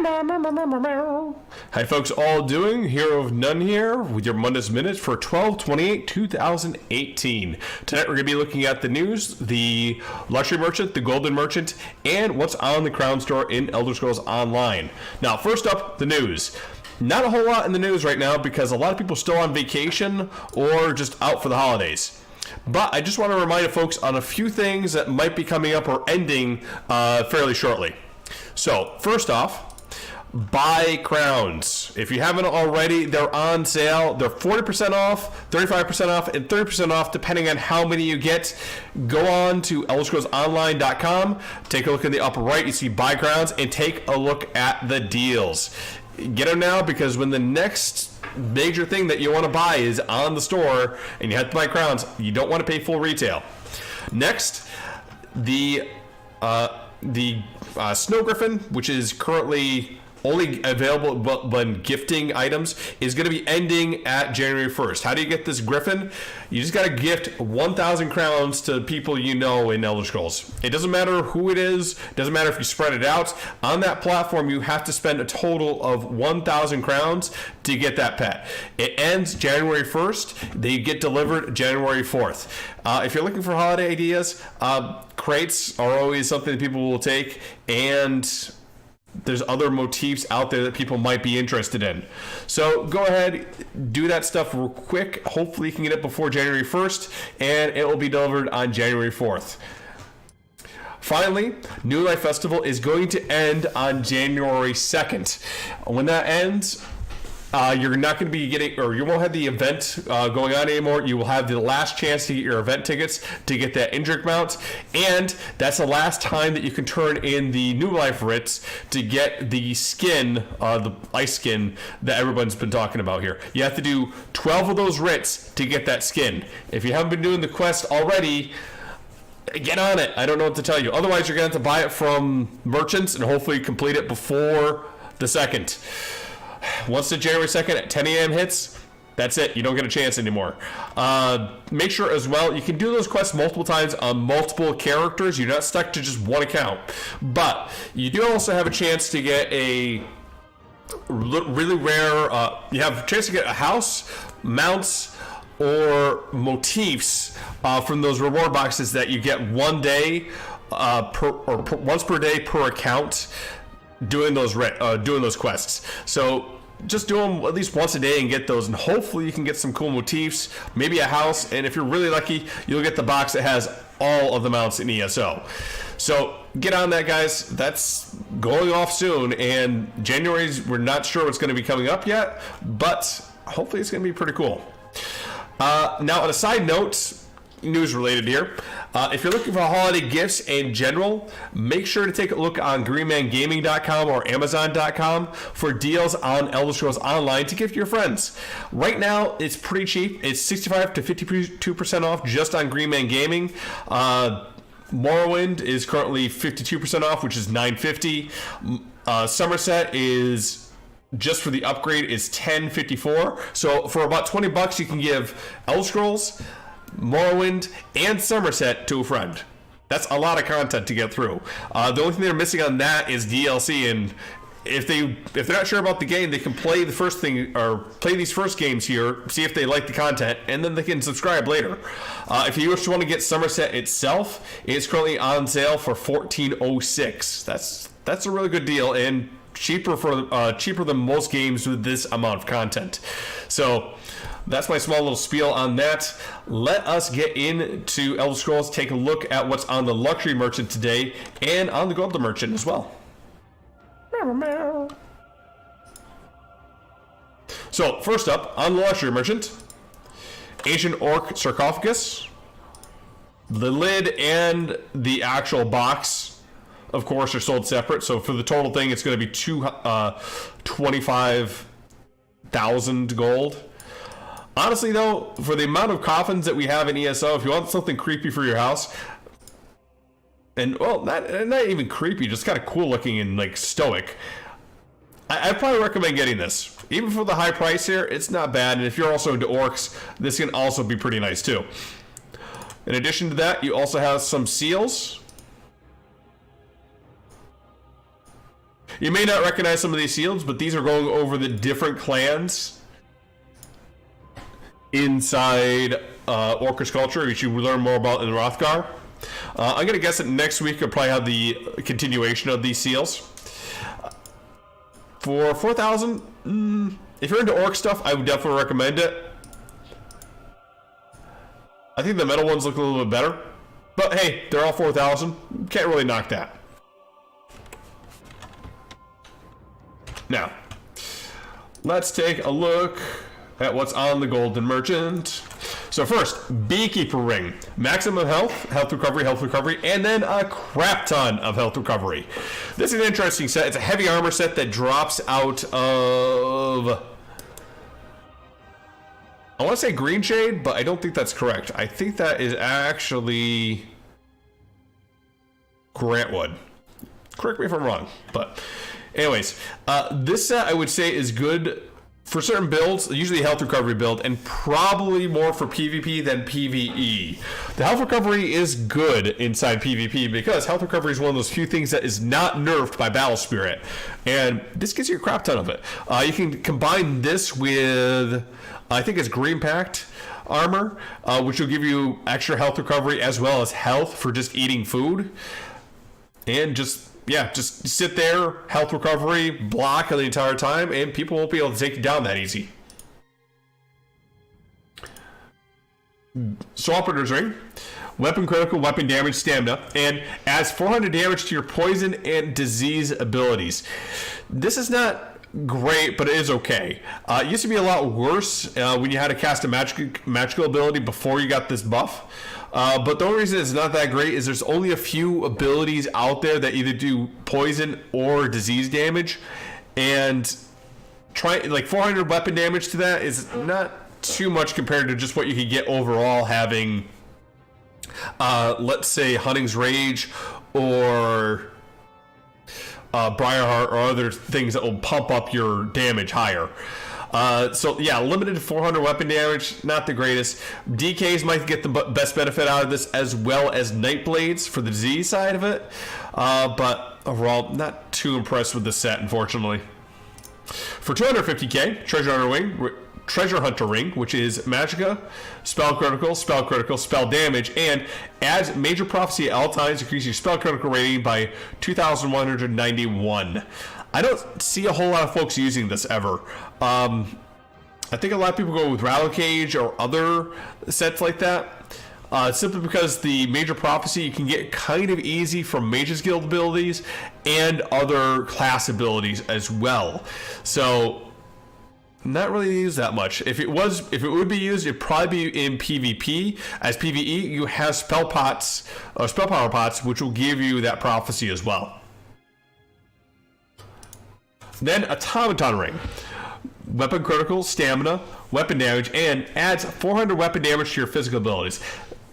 Hi folks, all doing? Hero of None here with your Mundus Minute for 12/28/2018. Tonight we're going to be looking at the news, the Luxury Merchant, the Golden Merchant, and what's on the Crown Store in Elder Scrolls Online. Now, first up, the news. Not a whole lot in the news right now because a lot of people are still on vacation or just out for the holidays. But I just want to remind folks on a few things that might be coming up or ending fairly shortly. So, first off, buy crowns. If you haven't already, they're on sale. They're 40% off, 35% off, and 30% off depending on how many you get. Go on to elderscrollsonline.com, take a look in the upper right, you see buy crowns, and take a look at the deals. Get them now because when the next major thing that you want to buy is on the store and you have to buy crowns, you don't want to pay full retail. Next, the Snow Griffin, which is currently only available when gifting items, is going to be ending at January 1st. How do you get this Griffin? You just got to gift 1,000 crowns to people you know in Elder Scrolls. It doesn't matter who it is. It doesn't matter if you spread it out. On that platform, you have to spend a total of 1,000 crowns to get that pet. It ends January 1st. They get delivered January 4th. If you're looking for holiday ideas, crates are always something that people will take, and there's other motifs out there that people might be interested in. So go ahead, do that stuff real quick. Hopefully you can get it before January 1st, and it will be delivered on January 4th. Finally, New Life Festival is going to end on January 2nd. When that ends, you're not going to be getting, or you won't have the event going on anymore. You will have the last chance to get your event tickets to get that Indrik mount, and that's the last time that you can turn in the New Life writs to get the skin, the ice skin that everyone's been talking about here. You have to do 12 of those writs to get that skin. If you haven't been doing the quest already, get on it. I don't know what to tell you. Otherwise, you're going to have to buy it from merchants and hopefully complete it before the 2nd. Once the January 2nd at 10 a.m. hits, that's it. You don't get a chance anymore. Make sure as well, you can do those quests multiple times on multiple characters. You're not stuck to just one account. But you do also have a chance to get a really rare, you have a chance to get a house, mounts, or motifs from those reward boxes that you get one day once per day per account doing those quests. So just do them at least once a day and get those, and hopefully you can get some cool motifs, maybe a house, and if you're really lucky, you'll get the box that has all of the mounts in ESO. So get on that, guys. That's going off soon, and January's, we're not sure what's going to be coming up yet, but hopefully it's going to be pretty cool. Now, on a side note, news related here, if you're looking for holiday gifts in general, make sure to take a look on greenmangaming.com or amazon.com for deals on Elder Scrolls Online to gift your friends. Right now, it's pretty cheap. It's 65 to 52% off just on Greenman Gaming. Morrowind is currently 52% off, which is $9.50. Somerset is just for the upgrade is $10.54. So for about $20, you can give Elder Scrolls, Morrowind, and Somerset to a friend. That's a lot of content to get through. The only thing they're missing on that is DLC, and if they're not sure about the game, they can play the first thing or play these first games here, see if they like the content, and then they can subscribe later. If you just want to get Somerset itself, it's currently on sale for $14.06. That's a really good deal and cheaper than most games with this amount of content. So that's my small little spiel on that. Let us get into Elder Scrolls, take a look at what's on the Luxury Merchant today and on the Golden Merchant as well. So first up, on the Luxury Merchant, Ancient Orc Sarcophagus. The lid and the actual box, of course, are sold separate. So for the total thing, it's going to be 25,000 gold. Honestly, though, for the amount of coffins that we have in ESO, if you want something creepy for your house, and, well, not even creepy, just kind of cool looking and, like, stoic, I'd probably recommend getting this. Even for the high price here, it's not bad. And if you're also into orcs, this can also be pretty nice, too. In addition to that, you also have some seals. You may not recognize some of these shields, but these are going over the different clans inside Orcish culture, which you learn more about in Rothgar. I'm going to guess that next week you'll probably have the continuation of these seals. For 4,000, if you're into orc stuff, I would definitely recommend it. I think the metal ones look a little bit better. But hey, they're all 4,000. Can't really knock that. Now, let's take a look at what's on the Golden Merchant. So first, Beekeeper Ring. Maximum health, health recovery, and then a crap ton of health recovery. This is an interesting set. It's a heavy armor set that drops out of... I want to say Green Shade, but I don't think that's correct. I think that is actually Grantwood. Correct me if I'm wrong, but anyways, this set I would say is good for certain builds, usually a health recovery build, and probably more for PvP than PvE. The health recovery is good inside PvP because health recovery is one of those few things that is not nerfed by Battle Spirit, and this gives you a crap ton of it. You can combine this with, I think it's Green Pact armor, which will give you extra health recovery as well as health for just eating food, and just sit there, health recovery, block the entire time, and people won't be able to take you down that easy. Swamper's Ring. Weapon critical, weapon damage, stamina, and adds 400 damage to your poison and disease abilities. This is not great, but it is okay. It used to be a lot worse when you had to cast a magical ability before you got this buff. But the only reason it's not that great is there's only a few abilities out there that either do poison or disease damage, and like 400 weapon damage to that is not too much compared to just what you could get overall having, let's say, Hunting's Rage or Briarheart or other things that will pump up your damage higher. So yeah, limited to 400 weapon damage, not the greatest. DKs might get the best benefit out of this, as well as Nightblades for the disease side of it. But overall, not too impressed with the set, unfortunately. For 250k, Treasure Hunter Ring, which is Magicka, spell critical, spell damage, and adds Major Prophecy at all times, increase your spell critical rating by 2,191. I don't see a whole lot of folks using this ever. I think a lot of people go with Rattle Cage or other sets like that, simply because the Major Prophecy you can get kind of easy from Mage's Guild abilities and other class abilities as well. So not really used that much. If it would be used, it'd probably be in PvP. As PvE, you have spell pots or spell power pots, which will give you that prophecy as well. Then Automaton Ring. Weapon critical, stamina, weapon damage, and adds 400 weapon damage to your physical abilities.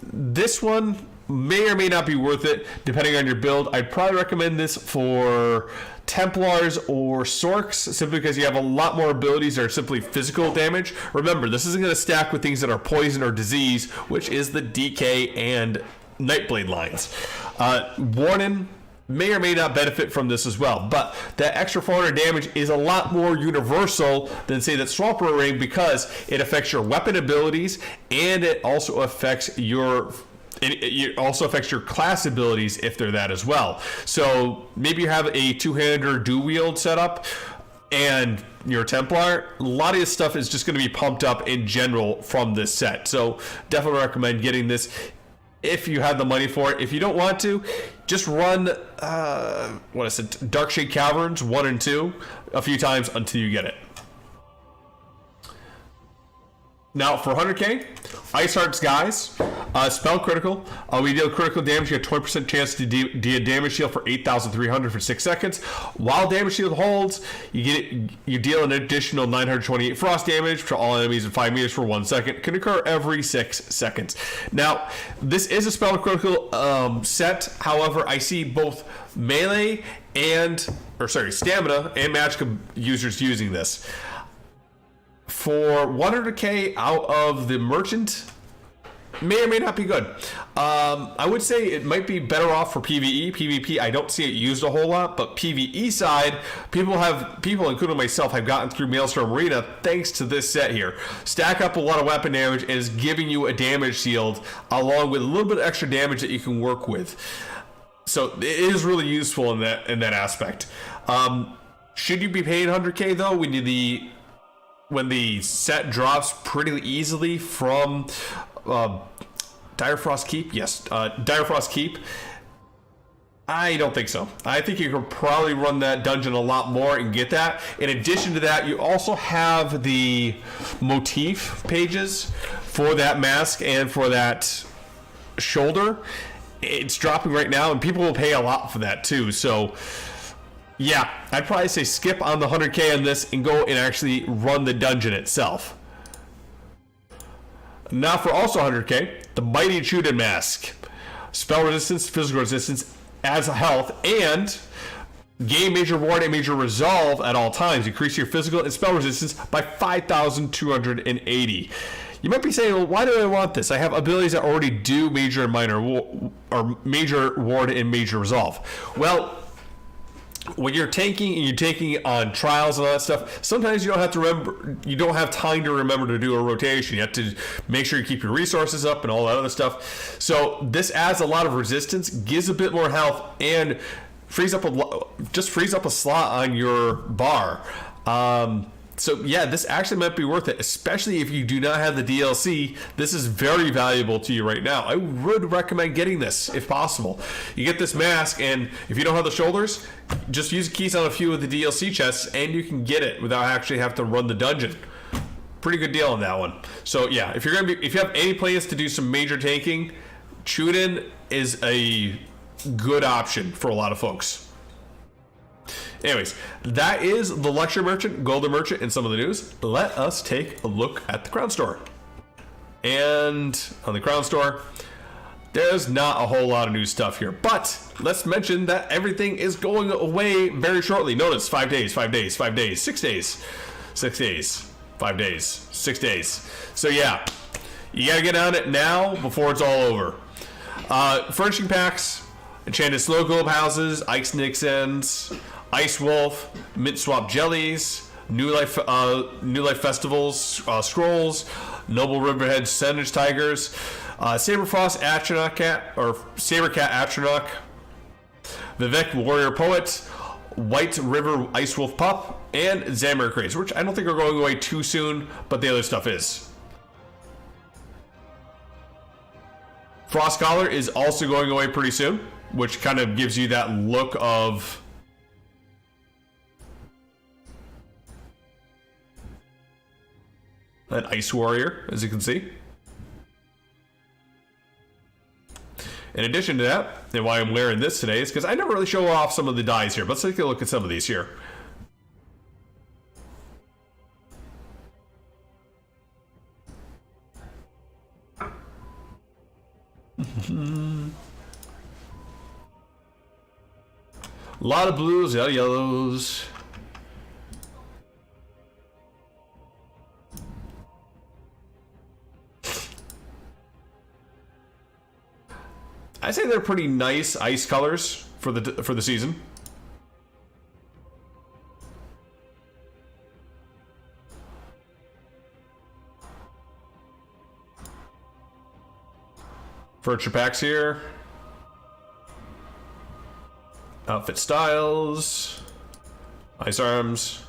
This one may or may not be worth it, depending on your build. I'd probably recommend this for Templars or Sorks, simply because you have a lot more abilities that are simply physical damage. Remember, this isn't going to stack with things that are poison or disease, which is the DK and Nightblade lines. Warning, may or may not benefit from this as well, but that extra 400 damage is a lot more universal than, say, that Swamper Ring, because it affects your weapon abilities, and it also affects your class abilities if they're that as well. So maybe you have a two-hander dual-wield setup and you're a Templar. A lot of this stuff is just going to be pumped up in general from this set, so definitely recommend getting this if you have the money for it. If you don't want to, just run Darkshade Caverns 1 and 2 a few times until you get it. Now for 100k, Ice Heart's Guys, spell critical. We deal critical damage. You get 20% chance to deal damage shield for 8,300 for 6 seconds. While damage shield holds, you deal an additional 928 frost damage to all enemies in 5 meters for 1 second. Can occur every 6 seconds. Now, this is a spell critical set. However, I see both melee stamina and magic users using this. For 100k out of the merchant, may or may not be good. I would say it might be better off for PvE. PvP, I don't see it used a whole lot, but PvE side, people, including myself, have gotten through Maelstrom Arena thanks to this set here. Stack up a lot of weapon damage and is giving you a damage shield along with a little bit of extra damage that you can work with. So it is really useful in that aspect. Should you be paying 100K though when the set drops pretty easily from Direfrost Keep? Yes, Direfrost Keep. I don't think so. I think you could probably run that dungeon a lot more and get that. In addition to that, you also have the motif pages for that mask and for that shoulder. It's dropping right now, and people will pay a lot for that too. So yeah, I'd probably say skip on the 100K on this and go and actually run the dungeon itself. Now for also 100K, the Mighty Chuden Mask. Spell resistance, physical resistance, adds health, and gain major ward and major resolve at all times. Increase your physical and spell resistance by 5,280. You might be saying, well, why do I want this? I have abilities that already do major and minor, or major ward and major resolve. Well, when you're tanking and you're taking on trials and all that stuff, sometimes you don't have to remember. You don't have time to remember to do a rotation. You have to make sure you keep your resources up and all that other stuff. So this adds a lot of resistance, gives a bit more health, and frees up a slot on your bar. So yeah, this actually might be worth it, especially if you do not have the DLC. This is very valuable to you right now. I would recommend getting this if possible. You get this mask, and if you don't have the shoulders, just use keys on a few of the DLC chests, and you can get it without actually having to run the dungeon. Pretty good deal on that one. So yeah, if you have any plans to do some major tanking, Chuden is a good option for a lot of folks. Anyways, that is the Lecture Merchant, Golden Merchant, and some of the news. Let us take a look at the Crown Store. And on the Crown Store, there's not a whole lot of new stuff here. But let's mention that everything is going away very shortly. Notice 5 days, 5 days, 5 days, 6 days, 6 days, 5 days, 6 days. So yeah, you gotta get on it now before it's all over. Furnishing packs, Enchanted Snow Globe houses, Ice Nixons, Ice Wolf, Mint Swap Jellies, New Life Festivals, Scrolls, Noble Riverhead Sandwich Tigers, Saberfrost Atronach Cat, or Sabercat Atronach, Vivek Warrior Poet, White River Ice Wolf Pup, and Zamir Craze, which I don't think are going away too soon, but the other stuff is. Frost Collar is also going away pretty soon, which kind of gives you that look of an Ice Warrior, as you can see. In addition to that, and why I'm wearing this today is because I never really show off some of the dyes here, but let's take a look at some of these here. A lot of blues, a lot of yellows. I say they're pretty nice ice colors for the season. Furniture packs here. Outfit styles. Ice arms.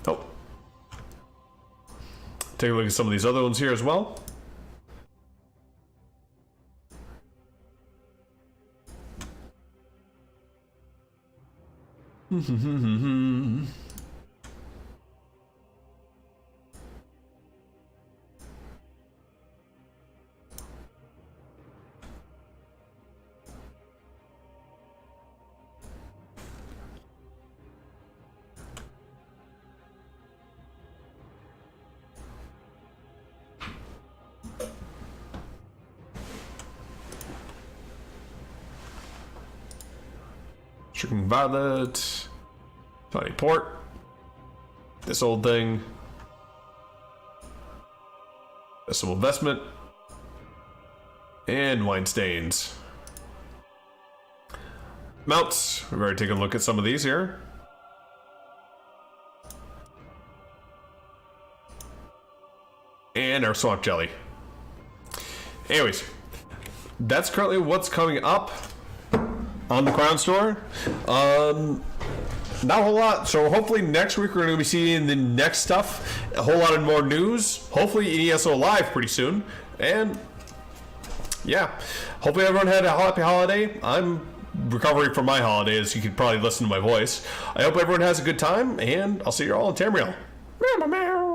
Oh. Take a look at some of these other ones here as well. Stricken Violet. Tawny Port. This old thing. Vessel Investment. And Wine Stains. Mounts. We've already taken a look at some of these here. And our Swamp Jelly. Anyways, that's currently what's coming up on the Crown Store. Not a whole lot. So hopefully next week we're going to be seeing the next stuff. A whole lot of more news. Hopefully in ESO Live pretty soon. And yeah, hopefully everyone had a happy holiday. I'm recovering from my holiday, as you could probably listen to my voice. I hope everyone has a good time, and I'll see you all in Tamriel. Meow, meow, meow.